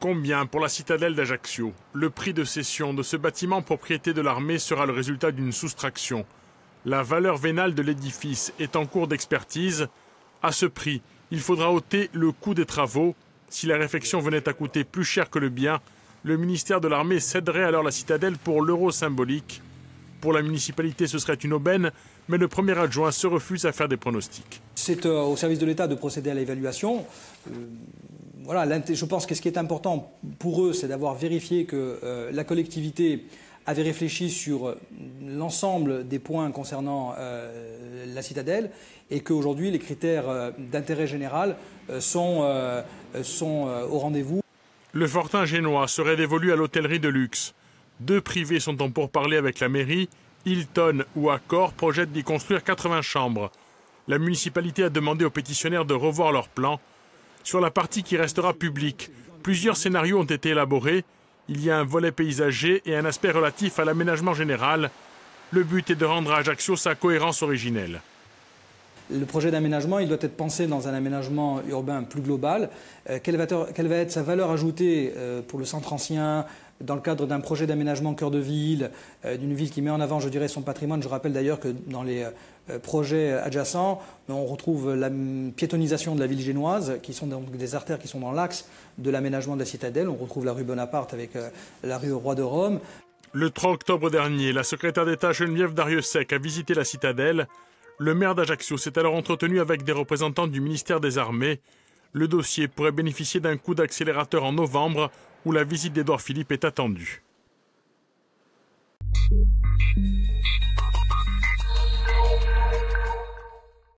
Combien pour la citadelle d'Ajaccio? Le prix de cession de ce bâtiment propriété de l'armée sera le résultat d'une soustraction. La valeur vénale de l'édifice est en cours d'expertise. À ce prix, il faudra ôter le coût des travaux. Si la réfection venait à coûter plus cher que le bien, le ministère de l'Armée céderait alors la citadelle pour l'euro symbolique. Pour la municipalité, ce serait une aubaine, mais le premier adjoint se refuse à faire des pronostics. C'est au service de l'État de procéder à l'évaluation. Voilà, je pense que ce qui est important pour eux, c'est d'avoir vérifié que la collectivité avait réfléchi sur l'ensemble des points concernant la citadelle et qu'aujourd'hui les critères d'intérêt général sont au rendez-vous. Le fortin génois serait dévolu à l'hôtellerie de luxe. 2 privés sont en pourparlers avec la mairie. Hilton ou Accor projettent d'y construire 80 chambres. La municipalité a demandé aux pétitionnaires de revoir leurs plans. Sur la partie qui restera publique, plusieurs scénarios ont été élaborés. Il y a un volet paysager et un aspect relatif à l'aménagement général. Le but est de rendre à Ajaccio sa cohérence originelle. Le projet d'aménagement, il doit être pensé dans un aménagement urbain plus global. Quelle va être sa valeur ajoutée pour le centre ancien, dans le cadre d'un projet d'aménagement cœur de ville, d'une ville qui met en avant, je dirais, son patrimoine. Je rappelle d'ailleurs que dans les projets adjacents, on retrouve la piétonisation de la ville génoise, qui sont donc des artères qui sont dans l'axe de l'aménagement de la citadelle. On retrouve la rue Bonaparte avec la rue Roi de Rome. Le 3 octobre dernier, la secrétaire d'État Geneviève Darrieussecq a visité la citadelle. Le maire d'Ajaccio s'est alors entretenu avec des représentants du ministère des Armées. Le dossier pourrait bénéficier d'un coup d'accélérateur en novembre, où la visite d'Édouard Philippe est attendue.